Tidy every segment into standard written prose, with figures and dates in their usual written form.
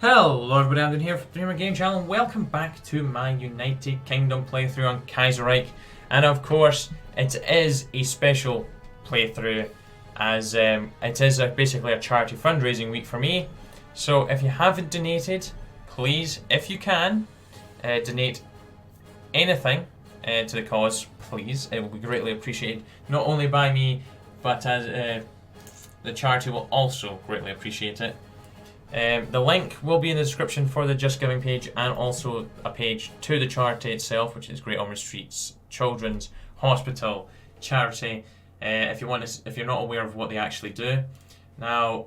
Hello everybody, I'm here from Dreamer Game Channel and welcome back to my United Kingdom playthrough on Kaiserreich. And of course, it is a special playthrough as it is basically a charity fundraising week for me. So if you haven't donated, please, if you can, donate anything to the cause, please. It will be greatly appreciated, not only by me, but as the charity will also greatly appreciate it. The link will be in the description for the Just Giving page and also a page to the charity itself, which is Great Ormond Street's Children's Hospital charity. If you're not aware of what they actually do, now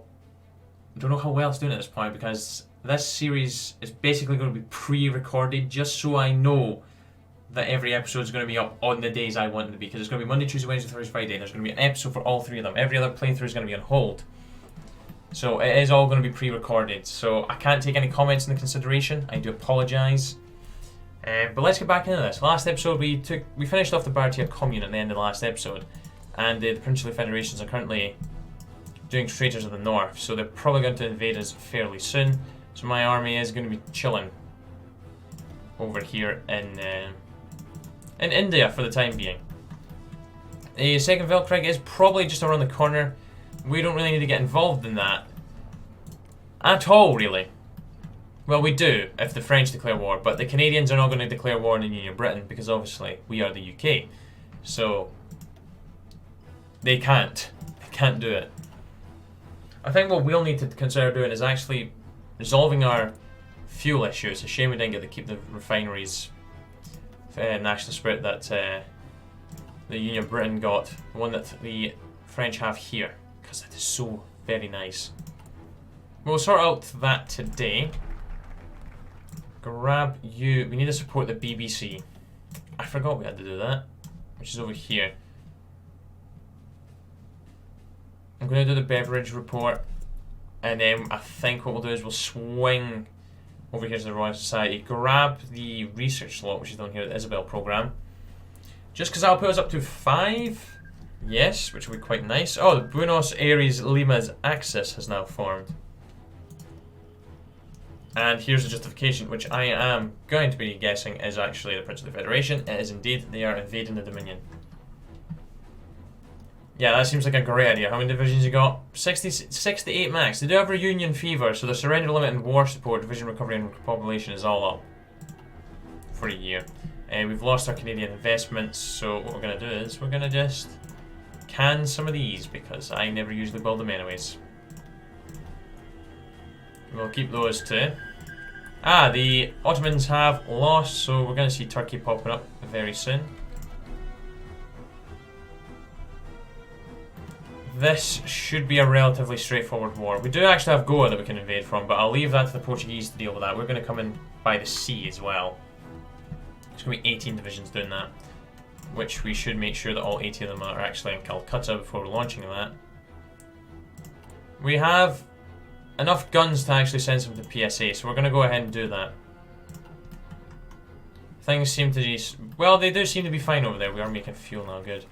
I don't know how well it's doing at this point because this series is basically going to be pre-recorded just so I know that every episode is going to be up on the days I want it to be, because it's going to be Monday, Tuesday, Wednesday, Thursday, Friday. There's going to be an episode for all three of them. Every other playthrough is going to be on hold. So it is all going to be pre-recorded, so I can't take any comments into consideration. I do apologise. But let's get back into this. Last episode we finished off the Beveridge Commune at the end of the last episode, and the Princely Federations are currently doing traitors of the north, so they're probably going to invade us fairly soon. So my army is going to be chilling over here in India for the time being. The second Weltkrieg is probably just around the corner. We don't really need to get involved in that at all, really. Well, we do if the French declare war, but the Canadians are not going to declare war on the Union of Britain because obviously we are the UK. So they can't do it. I think what we'll need to consider doing is actually resolving our fuel issue. It's a shame we didn't get to keep the refineries national spirit that the Union of Britain got, the one that the French have here. That is so very nice. We'll sort out that today. Grab you. We need to support the BBC. I forgot we had to do that, which is over here. I'm going to do the Beveridge Report, and then I think what we'll do is we'll swing over here to the Royal Society, grab the research slot, which is down here at the Isabel programme. Just because I'll put us up to 5. Yes, which will be quite nice. Oh, the Buenos Aires Lima's axis has now formed. And here's the justification, which I am going to be guessing is actually the Princely Federation. It is indeed. They are invading the Dominion. Yeah, that seems like a great idea. How many divisions you got? 68 max. They do have reunion fever, so the surrender limit and war support, division recovery and population is all up for a year. We've lost our Canadian investments, so what we're going to do is we're going to just can some of these because I never usually build them anyways. We'll keep those too. The Ottomans have lost, so we're going to see Turkey popping up very soon. This should be a relatively straightforward war. We do actually have Goa that we can invade from, but I'll leave that to the Portuguese to deal with that. We're going to come in by the sea as well. It's going to be 18 divisions doing that, which we should make sure that all 80 of them are actually in Calcutta before we're launching that. We have enough guns to actually send some to PSA, so we're going to go ahead and do that. Things seem to be... well, they do seem to be fine over there. We are making fuel now, good.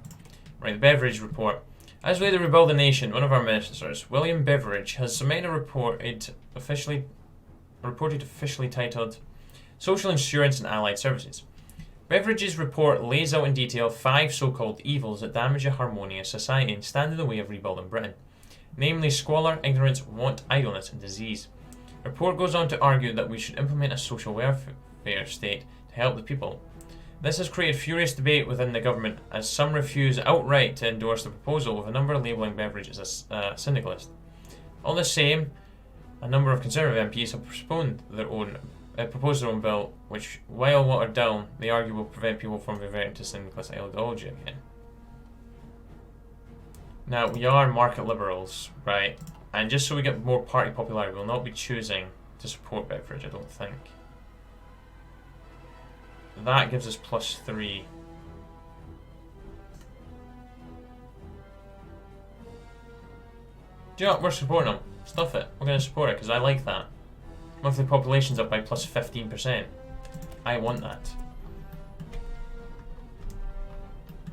Right, the Beveridge Report. As we rebuild the nation, one of our ministers, William Beveridge, has submitted a report officially titled Social Insurance and Allied Services. Beveridge's report lays out in detail 5 so-called evils that damage a harmonious society and stand in the way of rebuilding Britain, namely squalor, ignorance, want, idleness, and disease. The report goes on to argue that we should implement a social welfare state to help the people. This has created furious debate within the government, as some refuse outright to endorse the proposal, with a number labelling Beveridge as a syndicalist. All the same, a number of Conservative MPs have proposed their own bill, which, while watered down, they argue will prevent people from reverting to syndicalist ideology again. Now, we are market liberals, right? And just so we get more party popularity, we'll not be choosing to support Beveridge, I don't think. That gives us +3. Do you know what? We're supporting them. Stuff it. We're going to support it because I like that. Monthly population's up by +15%. I want that.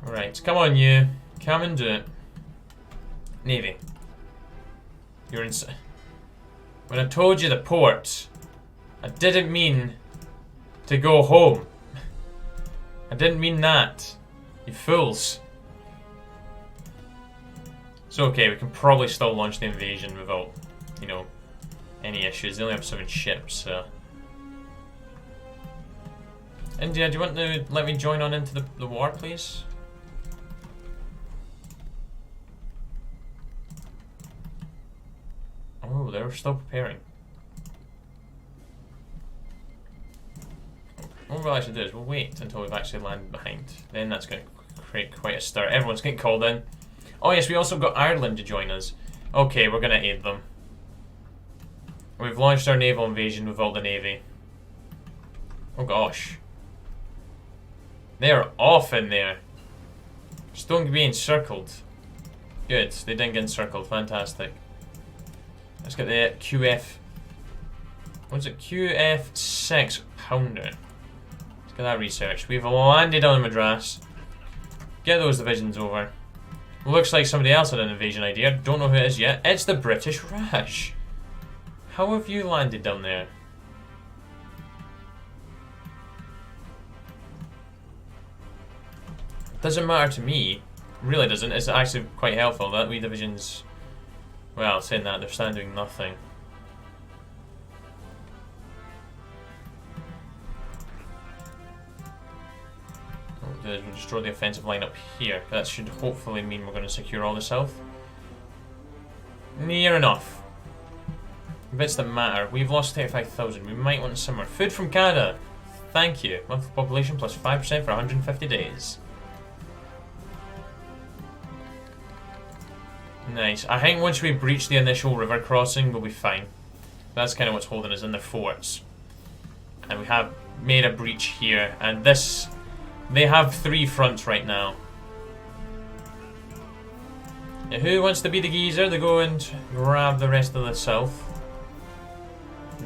Right, come on you. Come and do it. Navy. You're inside. When I told you the port I didn't mean to go home. I didn't mean that. You fools. It's okay, we can probably still launch the invasion without, you know, any issues. They only have 7 ships, so... India, do you want to let me join on into the war, please? Oh, they're still preparing. What we'll actually do is we'll wait until we've actually landed behind. Then that's going to create quite a stir. Everyone's getting called in. Oh yes, we also got Ireland to join us. Okay, we're going to aid them. We've launched our naval invasion without the navy. Oh gosh. They're off in there. Just don't be encircled. Good, they didn't get encircled. Fantastic. Let's get the QF... What's it? QF6 Pounder. Let's get that researched. We've landed on Madras. Get those divisions over. Looks like somebody else had an invasion idea. Don't know who it is yet. It's the British Raj. How have you landed down there? Doesn't matter to me. Really doesn't. It's actually quite helpful that we divisions... Well, saying that, they're standing doing nothing. What we'll do is we'll just draw the offensive line up here. That should hopefully mean we're going to secure all the south. Near enough. Bits that matter. We've lost 35,000. We might want some more. Food from Canada. Thank you. Monthly population plus 5% for 150 days. Nice. I think once we breach the initial river crossing, we'll be fine. That's kind of what's holding us in the forts. And we have made a breach here. And this... They have 3 fronts right now. Now, who wants to be the geezer to go and grab the rest of the south?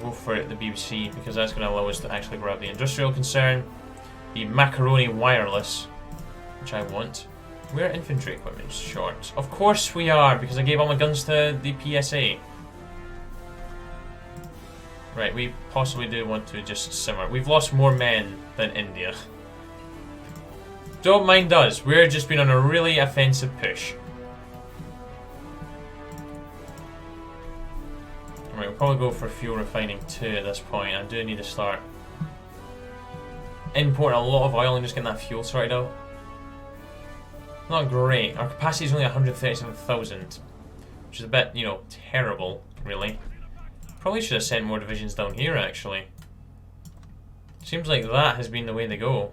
Go for it, the BBC, because that's going to allow us to actually grab the industrial concern. The macaroni wireless, which I want. We're infantry equipment short. Of course we are, because I gave all my guns to the PSA. Right, we possibly do want to just simmer. We've lost more men than India. Don't mind us, we're just been on a really offensive push. Right, we'll probably go for fuel refining too at this point. I do need to start importing a lot of oil and just getting that fuel sorted out. Not great. Our capacity is only 137,000, which is a bit, you know, terrible, really. Probably should have sent more divisions down here, actually. Seems like that has been the way to go.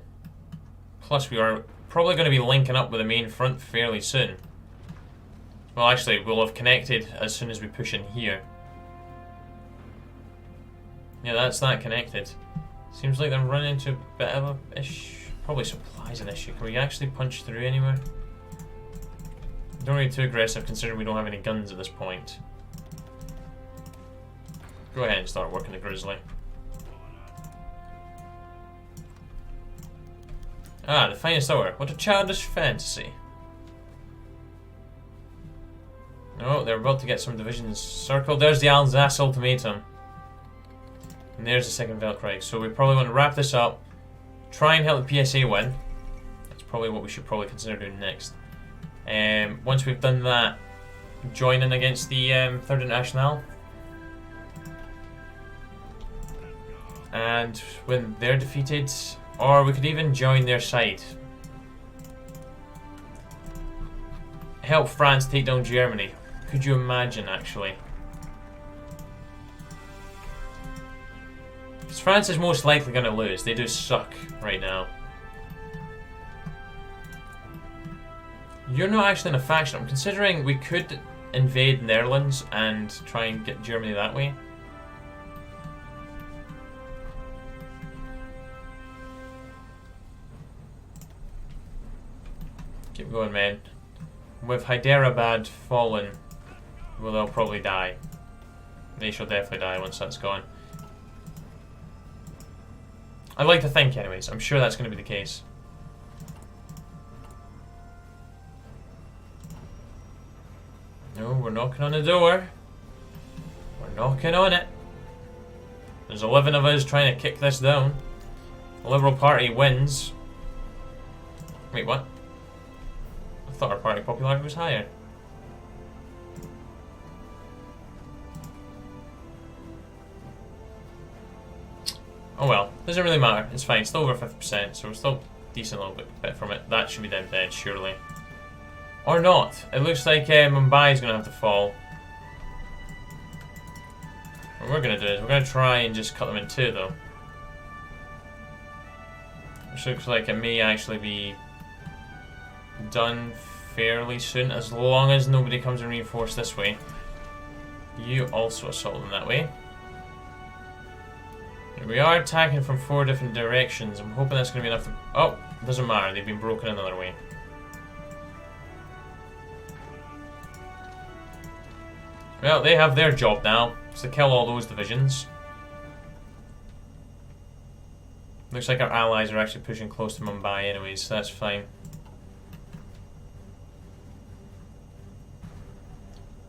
Plus, we are probably going to be linking up with the main front fairly soon. Well, actually, we'll have connected as soon as we push in here. Yeah, that's that connected. Seems like they're running into a bit of a issue. Probably supplies an issue. Can we actually punch through anywhere? Don't be too aggressive considering we don't have any guns at this point. Go ahead and start working the Grizzly. Ah, the finest hour. What a childish fantasy. Oh, they're about to get some divisions circled. There's the Alsace ultimatum. And there's the second Weltkrieg. So we probably want to wrap this up. Try and help the PSA win. That's probably what we should probably consider doing next. Once we've done that, join in against the Third International. And when they're defeated, or we could even join their side. Help France take down Germany. Could you imagine, actually? Because France is most likely going to lose. They do suck right now. You're not actually in a faction. I'm considering we could invade Netherlands and try and get Germany that way. Keep going, man. With Hyderabad fallen, well, they'll probably die. They shall definitely die once that's gone. I'd like to think, anyways. I'm sure that's going to be the case. No, we're knocking on the door. We're knocking on it. There's 11 of us trying to kick this down. The Liberal Party wins. Wait, what? I thought our party popularity was higher. Oh well, doesn't really matter. It's fine. Still over 50%, so we're still decent little bit from it. That should be dead, surely. Or not. It looks like Mumbai is going to have to fall. What we're going to do is we're going to try and just cut them in two, though. Which looks like it may actually be done fairly soon, as long as nobody comes and reinforce this way. You also assault them that way. We are attacking from 4 different directions. I'm hoping that's going to be enough to... Oh, doesn't matter. They've been broken another way. Well, they have their job now. It's to kill all those divisions. Looks like our allies are actually pushing close to Mumbai anyways, so that's fine.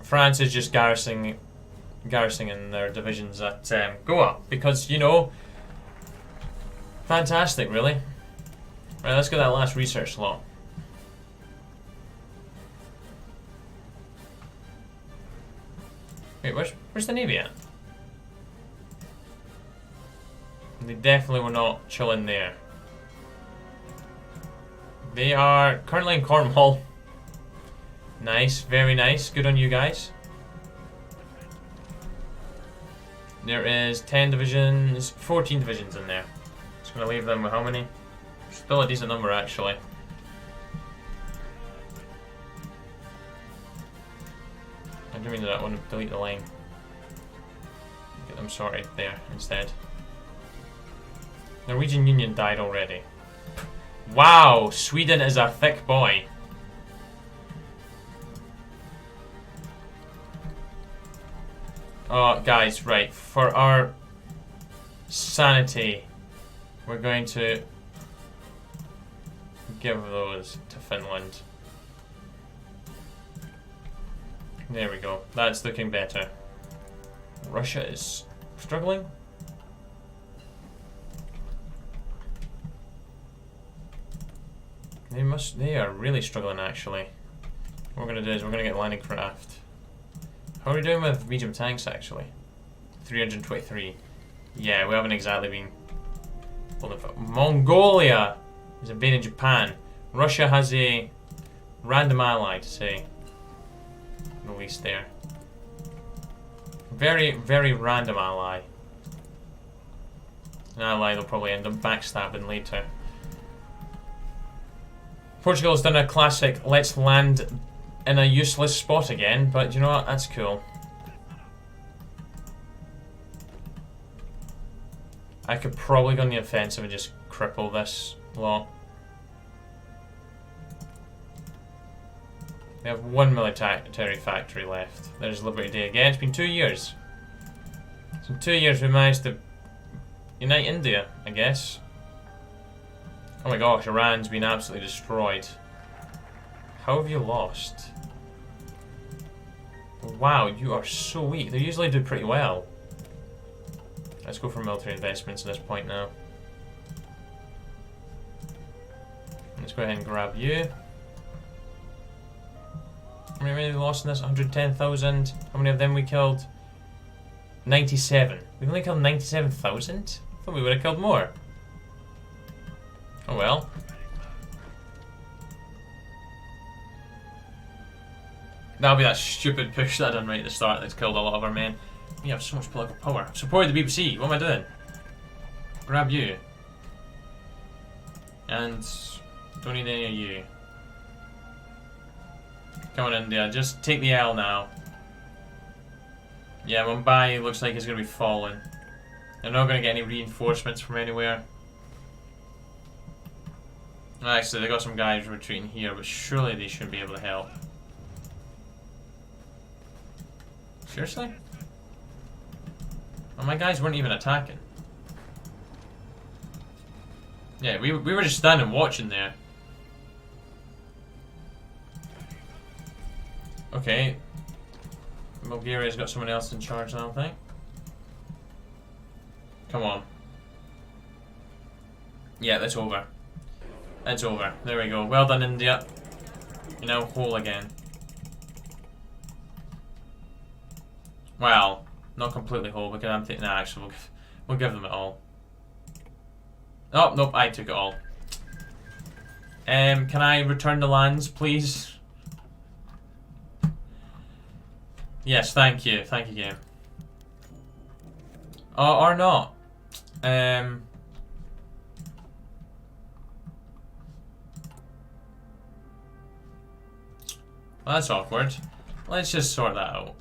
France is just garrisoning in their divisions at Goa because, you know, fantastic, really. Right, let's get that last research slot. Wait, where's the Navy at? They definitely were not chilling there. They are currently in Cornwall. Nice, very nice. Good on you guys. There is 10 divisions, 14 divisions in there. Just gonna leave them with how many? Still a decent number, actually. I do mean that I want to delete the line. Get them sorted there instead. Norwegian Union died already. Wow, Sweden is a thick boy. Oh, guys, right. For our sanity, we're going to give those to Finland. There we go. That's looking better. Russia is struggling. They are really struggling, actually. What we're going to do is we're going to get landing craft. How are we doing with medium tanks, actually? 323. Yeah, we haven't exactly been... Mongolia is invading Japan. Russia has a random ally, to say the least there. Very, very random ally. An ally they'll probably end up backstabbing later. Portugal's done a classic, let's land in a useless spot again, but you know what, that's cool. I could probably go on the offensive and just cripple this lot. We have one military factory left. There's Liberty Day again. It's been 2 years. So in 2 years we managed to unite India, I guess. Oh my gosh, Iran's been absolutely destroyed. How have you lost? Wow, you are so weak. They usually do pretty well. Let's go for military investments at this point now. Let's go ahead and grab you. How many have we lost in this? 110,000. How many of them we killed? 97. We've only killed 97,000? I thought we would have killed more. Oh well. That'll be that stupid push that I done right at the start that's killed a lot of our men. We have so much political power. I've supported the BBC. What am I doing? Grab you. And don't need any of you. Come on, India. Just take the L now. Yeah, Mumbai looks like it's going to be falling. They're not going to get any reinforcements from anywhere. Actually, they got some guys retreating here, but surely they should be able to help. Seriously? Oh, my guys weren't even attacking. Yeah, we were just standing watching there. Okay. Bulgaria's got someone else in charge now, I think. Come on. Yeah, that's over. It's over. There we go. Well done, India. You're now whole again. Well, not completely whole, because I'm taking... Nah, actually, we'll give them it all. Oh, nope, I took it all. Can I return the lands, please? Yes, thank you. Thank you, game. Or not. Well, that's awkward. Let's just sort that out.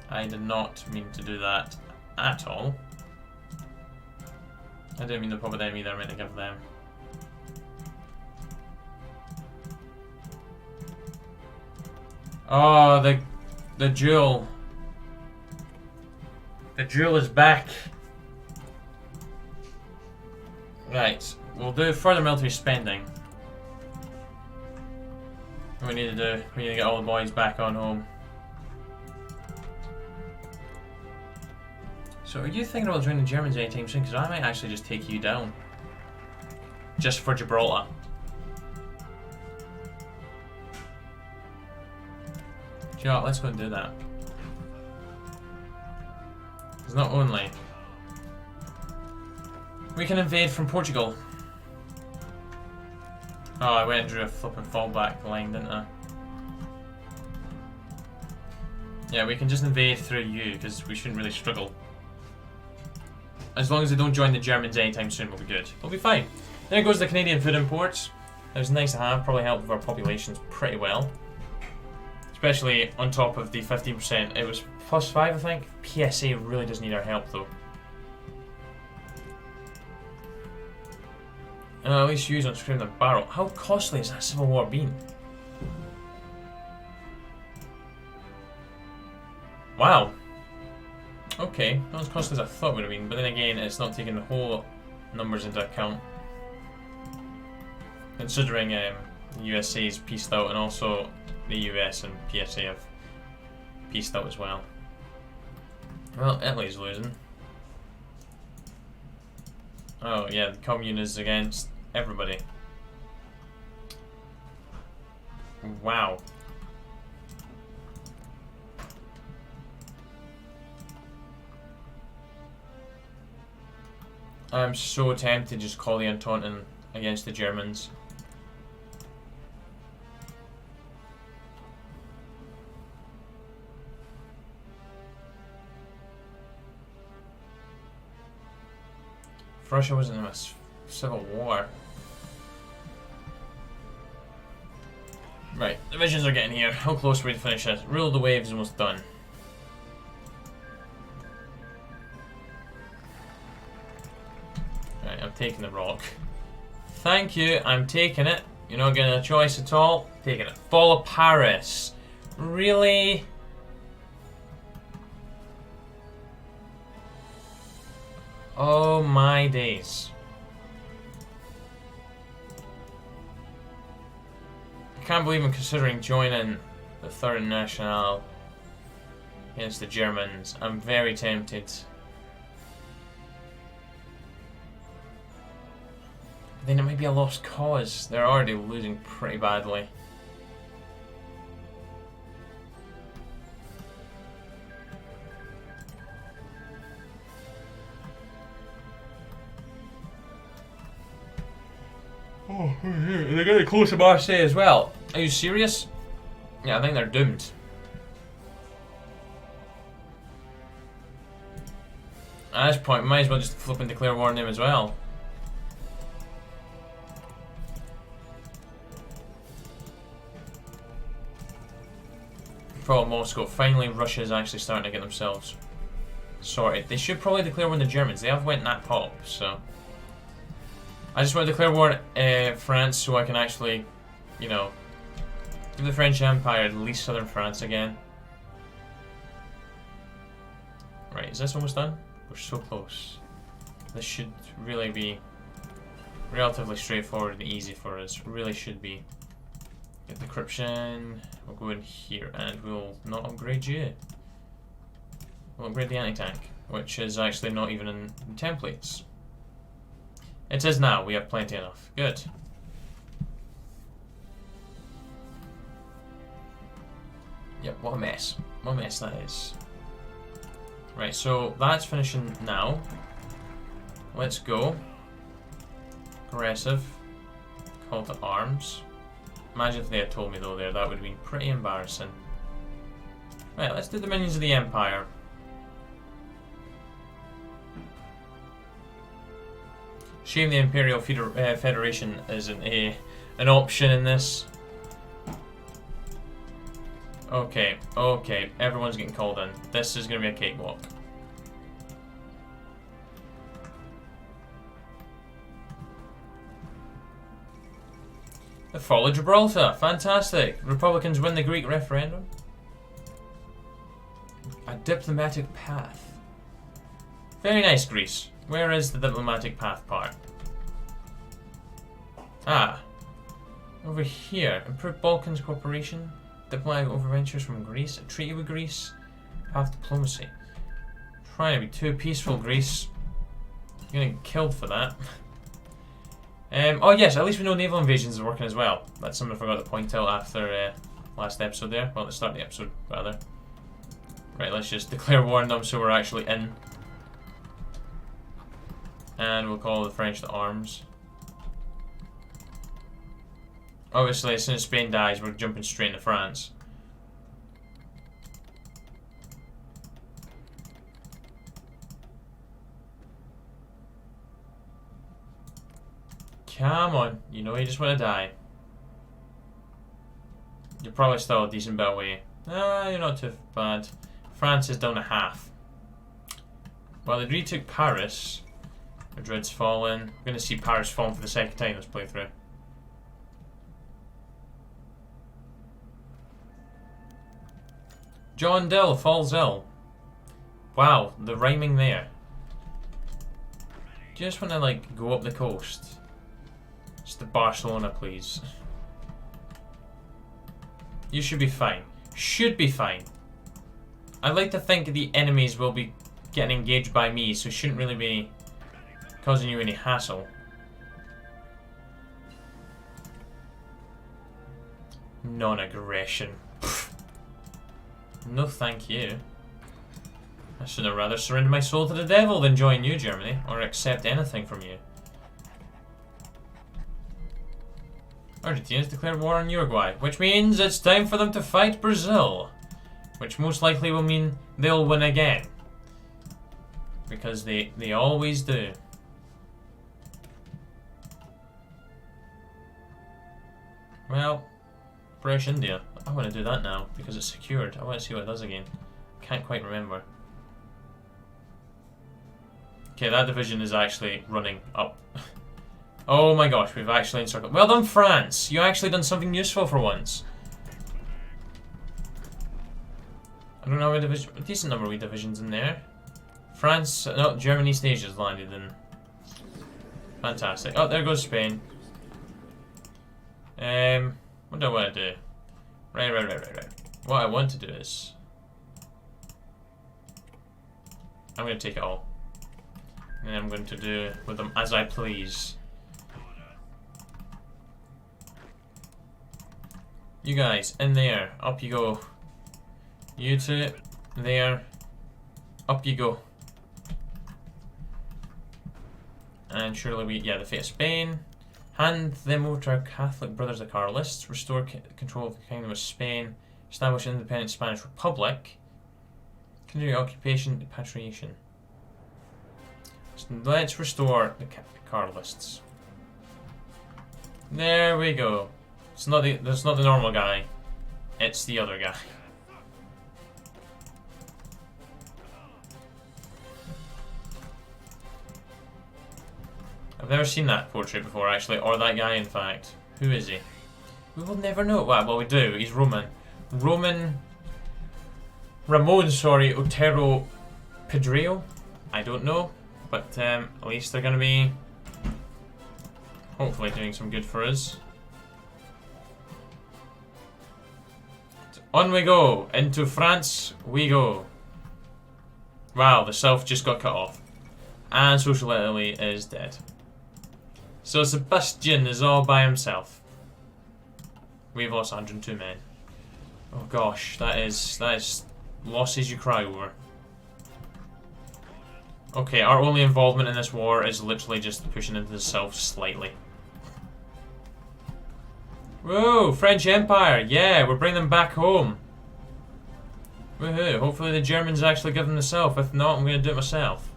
I did not mean to do that at all. I didn't mean to put them either, I meant to give them. Oh, the jewel. The jewel is back. Right, we'll do further military spending. We need to get all the boys back on home. So are you thinking about joining the Germans anytime soon? Because I might actually just take you down. Just for Gibraltar. Do you know what? Let's go and do that. Because not only we can invade from Portugal. Oh, I went and drew a flipping fallback line, didn't I? Yeah, we can just invade through you, because we shouldn't really struggle. As long as they don't join the Germans anytime soon, we'll be good. We'll be fine. There goes the Canadian food imports. It was nice to have, probably helped with our populations pretty well. Especially on top of the 15%. It was +5, I think. PSA really does need our help, though. At least use on Scream the Barrel. How costly has that civil war been? Wow. Okay, not as costly as I thought it would have been, but then again, it's not taking the whole numbers into account. Considering USA's pieced out, and also the US and PSA have pieced out as well. Well, Italy's losing. Oh yeah, the Commune is against everybody. Wow. I'm so tempted to just call the Entente against the Germans. If Russia wasn't in a civil war. Right, divisions are getting here. How close are we to finish this? Rule of the Waves is almost done. Right, I'm taking the rock. Thank you, I'm taking it. You're not getting a choice at all. Taking it. Fall of Paris. Really? Oh my days. I can't believe I'm considering joining the Third National against the Germans. I'm very tempted. Then it might be a lost cause. They're already losing pretty badly. Oh, they're getting close to Marseille as well. Are you serious? Yeah, I think they're doomed. At this point, we might as well just flip and declare war on them as well. Problem Moscow. Finally, Russia's actually starting to get themselves sorted. They should probably declare war on the Germans. They have went that pop, so... I just want to declare war on France so I can actually, you know, give the French Empire at least southern France again. Right, is this almost done? We're so close. This should really be relatively straightforward and easy for us. Really should be. Get decryption. We'll go in here and we'll not upgrade you. We'll upgrade the anti-tank, which is actually not even in templates. It is now. We have plenty enough. Good. Yep, what a mess. What a mess that is. Right, so that's finishing now. Let's go. Aggressive. Call to arms. Imagine if they had told me though there, that would have been pretty embarrassing. Right, let's do the minions of the Empire. Shame the Imperial Federation isn't an option in this. Okay, okay, everyone's getting called in. This is going to be a cakewalk. The fall of Gibraltar, fantastic. Republicans win the Greek referendum. A diplomatic path. Very nice, Greece. Where is the diplomatic path part? Ah. Over here. Improved Balkans cooperation. Diplomatic overventures from Greece. A treaty with Greece. Path diplomacy. Trying to be too peaceful, Greece. You're gonna get killed for that. Oh yes, at least we know naval invasions are working as well. That's something I forgot to point out after last episode there. Well, at the start of the episode, rather. Right, let's just declare war on them so we're actually in. And we'll call the French to arms. Obviously, as soon as Spain dies, we're jumping straight into France. Come on, you know you just want to die. You're probably still a decent bit away. Ah, you're not too bad. France is down to half. Well, they retook Paris. Madrid's fallen. We're going to see Paris falling for the second time this playthrough. John Dill falls ill. Wow, the rhyming there. Just want to like go up the coast. Just to Barcelona, please. You should be fine. Should be fine. I'd like to think the enemies will be getting engaged by me, so it shouldn't really be causing you any hassle. Non-aggression. No thank you. I should have rather surrendered my soul to the devil than join you, Germany, or accept anything from you. Argentina's declared war on Uruguay, which means it's time for them to fight Brazil. Which most likely will mean they'll win again. Because they always do. Well, British India. I want to do that now because it's secured. I want to see what it does again. Can't quite remember. Okay, that division is actually running up. Oh my gosh, we've actually encircled. Well done, France! You actually done something useful for once. I don't know a decent number of divisions in there. France, no, German East Asia's landed in. Fantastic. Oh, there goes Spain. What do I want to do? Right. What I want to do is I'm going to take it all. And I'm going to do with them as I please. You guys, in there. Up you go. You two, there. Up you go. And surely we, yeah, the fate of Spain. Hand them over to our Catholic brothers the Carlists. Restore control of the Kingdom of Spain. Establish an independent Spanish Republic. Continue occupation, repatriation. So let's restore the Carlists. There we go. It's not that's not the normal guy. It's the other guy. I've never seen that portrait before, actually, or that guy, in fact. Who is he? We will never know. Well, we do. He's Roman. Ramon, sorry, Otero Pedreo? I don't know, but at least they're going to be hopefully doing some good for us. On we go. Into France we go. Wow, the South just got cut off. And Social Italy is dead. So Sebastian is all by himself. We've lost 102 men. Oh gosh, that is losses you cry over. Okay, our only involvement in this war is literally just pushing into the south slightly. Whoa, French Empire! Yeah, we're bringing them back home. Woohoo, hopefully the Germans actually give them the south. If not, I'm going to do it myself.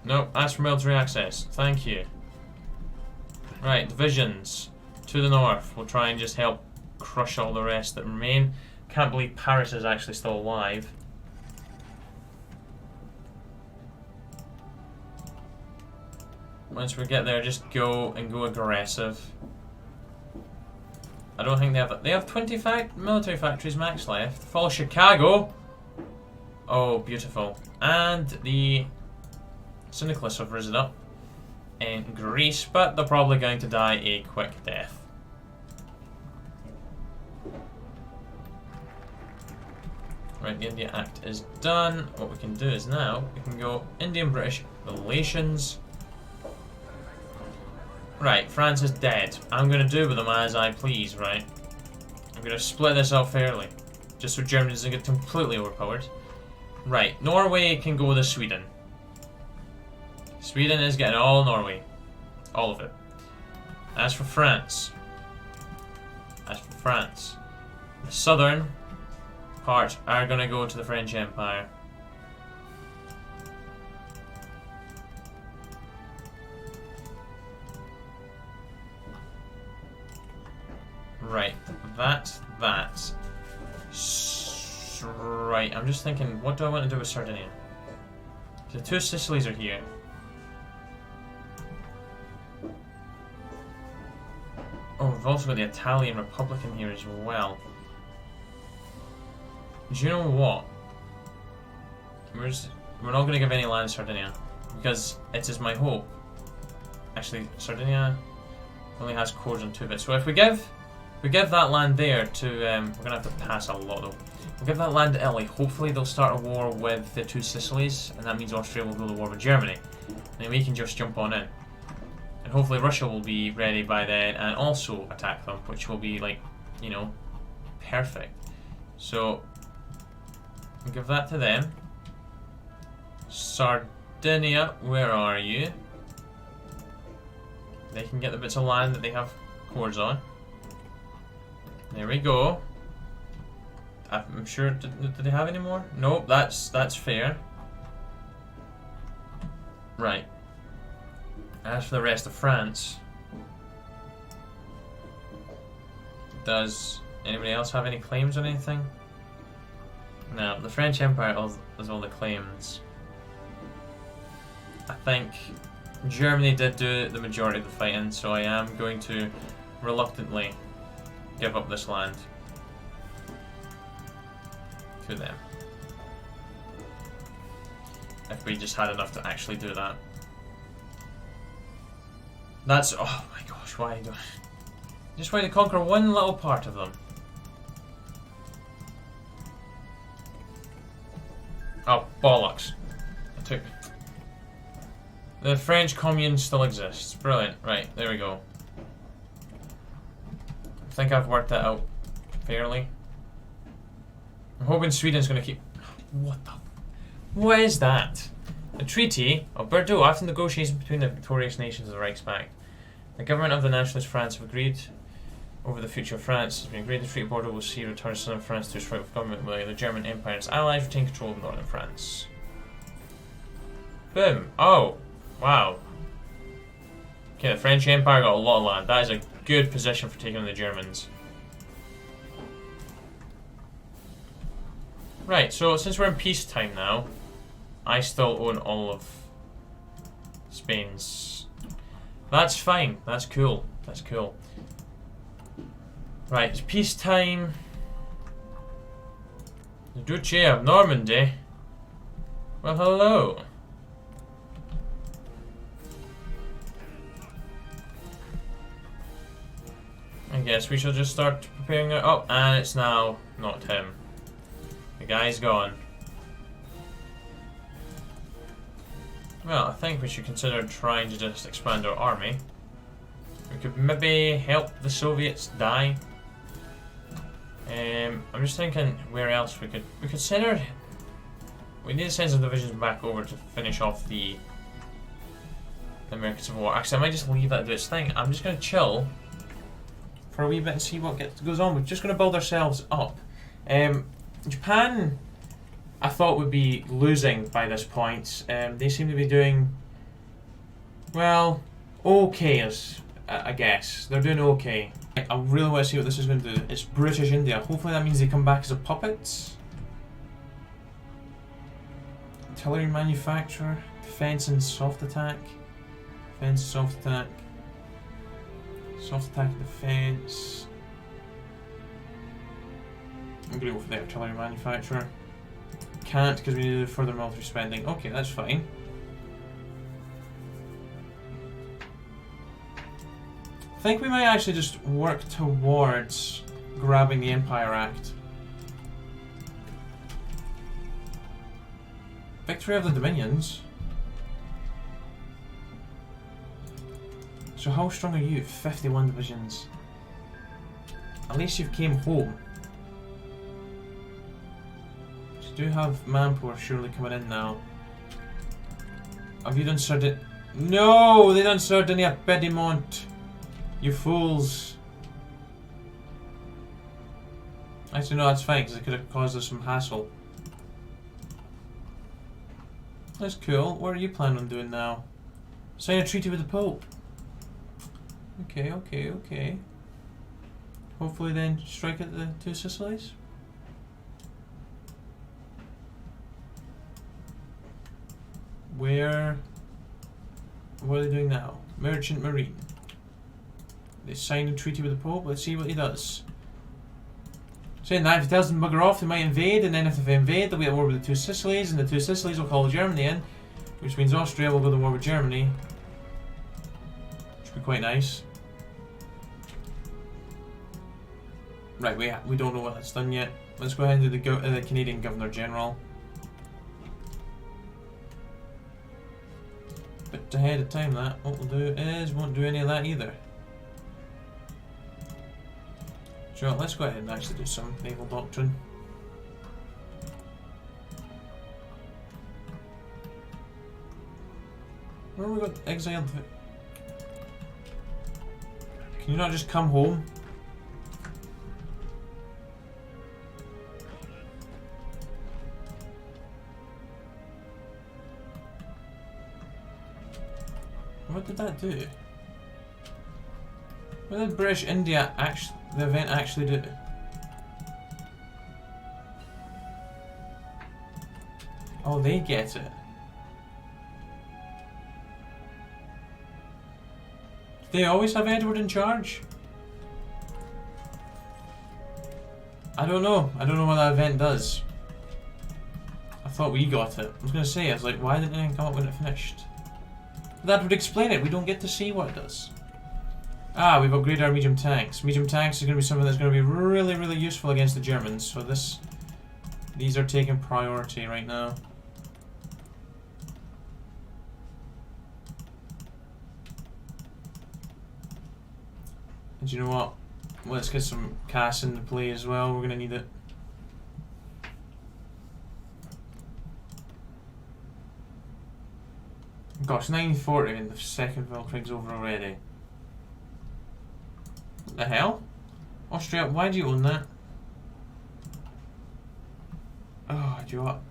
Nope, ask for military access. Thank you. Right, divisions to the north. We'll try and just help crush all the rest that remain. Can't believe Paris is actually still alive. Once we get there, just go and go aggressive. I don't think they have 20 military factories max left. Fall Chicago. Oh, beautiful. And the Syndicalists have risen up in Greece, but they're probably going to die a quick death. Right, the India Act is done. What we can do is now we can go Indian-British relations. Right, France is dead. I'm going to do with them as I please, right? I'm going to split this up fairly, just so Germany doesn't get completely overpowered. Right, Norway can go with Sweden. Sweden is getting all Norway. All of it. As for France. The southern part are going to go to the French Empire. Right, that. Right, I'm just thinking, what do I want to do with Sardinia? The two Sicilies are here. Oh, we've also got the Italian Republic in here as well. Do you know what? We're not going to give any land to Sardinia, because it is my hope. Actually, Sardinia only has cores on 2 bits. So if we give that land there to, we're going to have to pass a lot though. We'll give that land to Italy. Hopefully they'll start a war with the two Sicilies, and that means Austria will go to war with Germany. And then we can just jump on in. And hopefully Russia will be ready by then and also attack them, which will be like, you know, perfect. So, we'll give that to them. Sardinia, where are you? They can get the bits of land that they have cores on. There we go. I'm sure, did they have any more? Nope, that's fair. Right. As for the rest of France, does anybody else have any claims on anything? No, the French Empire has all the claims. I think Germany did do the majority of the fighting, so I am going to reluctantly give up this land to them. If we just had enough to actually do that. That's, oh my gosh, why do I just want to conquer one little part of them? Oh, bollocks. It took me. The French Commune still exists. Brilliant. Right, there we go. I think I've worked that out fairly. I'm hoping Sweden's going to keep... What the... What is that? The Treaty of Bordeaux, after negotiations between the victorious nations of the Reichsbank, the government of the Nationalist France have agreed over the future of France. Has been agreed the Treaty of Bordeaux will see a return of southern France to its rightful government, while the German Empire and its allies retain control of northern France. Boom. Oh. Wow. Okay, the French Empire got a lot of land. That is a good position for taking on the Germans. Right, so since we're in peacetime now, I still own all of Spain's. That's fine. That's cool. That's cool. Right, it's peacetime. The Duchy of Normandy. Well, hello. guess we shall just start preparing it. Oh, and it's now not him. The guy's gone. Well, I think we should consider trying to just expand our army. We could maybe help the Soviets die. I'm just thinking where else we could send our... We need to send some divisions back over to finish off the American Civil War. Actually, I might just leave that to do its thing. I'm just going to chill for a wee bit and see what goes on. We're just going to build ourselves up. Japan, I thought would be losing by this point. They seem to be doing, well, okay, I guess. They're doing okay. I really want to see what this is going to do. It's British India. Hopefully that means they come back as a puppet. Artillery manufacturer, defense and soft attack. Defense, soft attack. Soft attack, defense. I'm going to go for the artillery manufacturer. Can't because we need to do further military spending. Okay, that's fine. I think we might actually just work towards grabbing the Empire Act. Victory of the Dominions. So how strong are you? 51 divisions. At least you've came home. So you do have manpower surely coming in now. Have you done Sardinia? No! They done Sardinia Piedmont! You fools! Actually no, that's fine because it could have caused us some hassle. That's cool. What are you planning on doing now? Sign a treaty with the Pope. Okay, okay, okay. Hopefully then strike at the two Sicilies. What are they doing now? Merchant Marine. They signed a treaty with the Pope. Let's see what he does. Saying that if he tells them to bugger off, they might invade, and then if they invade, they'll be at war with the two Sicilies, and the two Sicilies will call Germany in, which means Austria will go to war with Germany. Which would be quite nice. Right, we don't know what that's done yet. Let's go ahead and do the Canadian Governor General. Bit ahead of time that. What we'll do is, won't do any of that either. So let's go ahead and actually do some naval doctrine. Where have we got exiled? Can you not just come home? What did that do? What did British India actually, the event actually do? Oh, they get it. Do they always have Edward in charge? I don't know. I don't know what that event does. I thought we got it. I was going to say, I was like, why didn't it come up when it finished? That would explain it. We don't get to see what it does. Ah, we've upgraded our medium tanks. Medium tanks is going to be something that's going to be really, really useful against the Germans. So these are taking priority right now. And you know what? Let's get some cash into play as well. We're going to need it. Gosh, 940 and the second Weltkrieg's over already. What the hell? Austria, why do you own that? Oh, do you know what?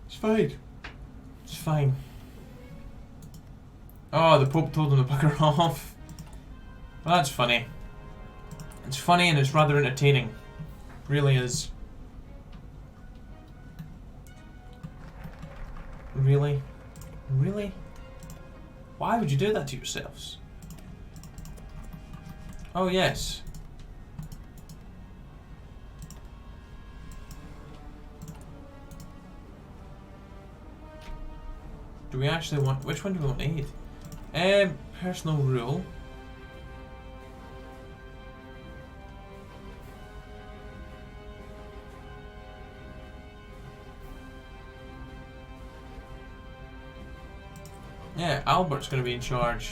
It's fine. It's fine. Oh, the Pope told them to bugger off. Well, that's funny. It's funny and it's rather entertaining. It really is. Really? Really? Why would you do that to yourselves? Oh, yes. Do we actually want... Which one do we want to aid? Personal rule. Yeah, Albert's going to be in charge.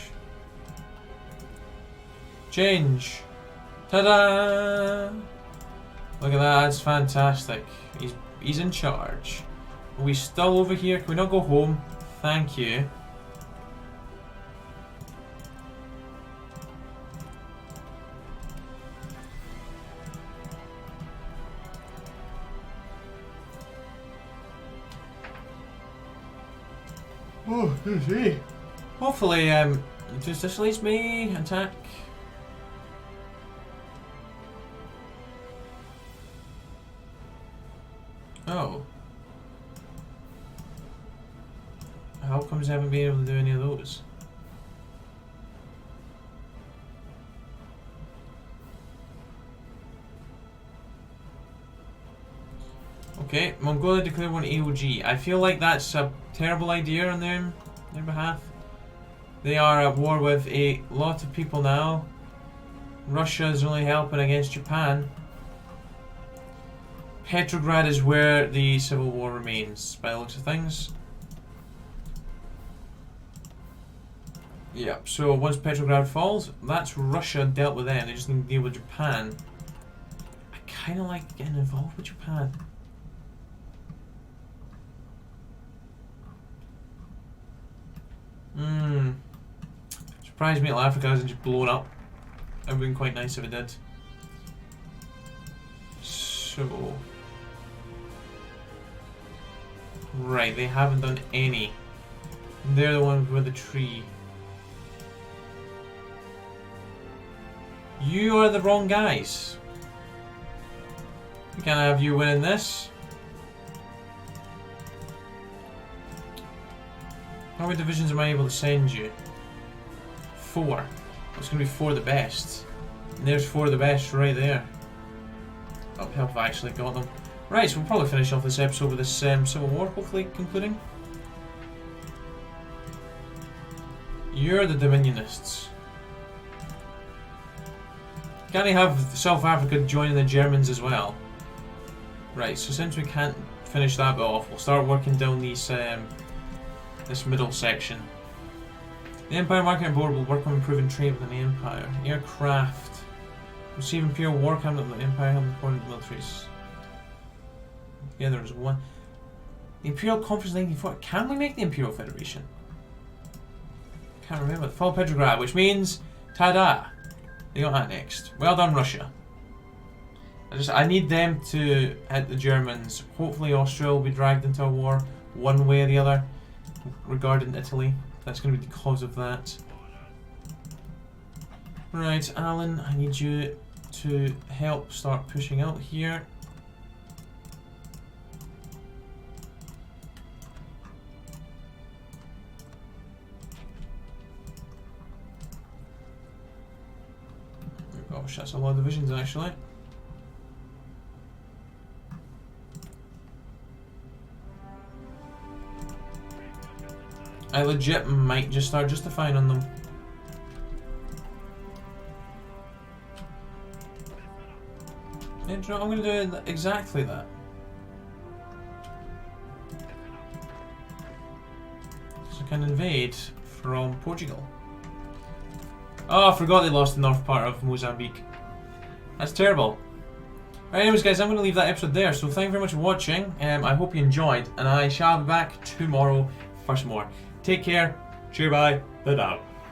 Change. Ta-da! Look at that, that's fantastic. He's in charge. Are we still over here? Can we not go home? Thank you. Oh, see. Hopefully, just this leads me attack. Oh. How comes I haven't been able to do any of those? Okay, Mongolia declare one AOG. I feel like that's a terrible idea on their behalf. They are at war with a lot of people now. Russia is only helping against Japan. Petrograd is where the civil war remains, by the looks of things. Yep, so once Petrograd falls, that's Russia dealt with then. They just need to deal with Japan. I kind of like getting involved with Japan. Surprised Middle Africa hasn't just blown up. It would have been quite nice if it did. So... Right, they haven't done any. They're the ones with the tree. You are the wrong guys. We can't have you winning this. How many divisions am I able to send you? 4. It's going to be 4 of the best. And there's 4 of the best right there. Oh, help, I've actually got them. Right, so we'll probably finish off this episode with this Civil War, hopefully concluding. You're the Dominionists. Can I have South Africa joining the Germans as well? Right, so since we can't finish that bit off, we'll start working down these, this middle section. The Empire Marketing Board will work on improving trade within the Empire. Aircraft. Receive Imperial War Cabinet with the Empire helping important militaries. Yeah, there's one. The Imperial Conference 1940. Can we make the Imperial Federation? Can't remember. The fall of Petrograd, which means ta-da! They got that next. Well done, Russia. I need them to hit the Germans. Hopefully Austria will be dragged into a war one way or the other regarding Italy. That's going to be because of that. Right, Alan, I need you to help start pushing out here. Gosh, that's a lot of divisions actually. I legit might just start justifying on them. Yeah, do you know what? I'm going to do exactly that. So I can invade from Portugal. Oh, I forgot they lost the north part of Mozambique. That's terrible. Right, anyways guys, I'm going to leave that episode there. So thank you very much for watching. I hope you enjoyed. And I shall be back tomorrow for some more. Take care. Cheer bye. Bye now.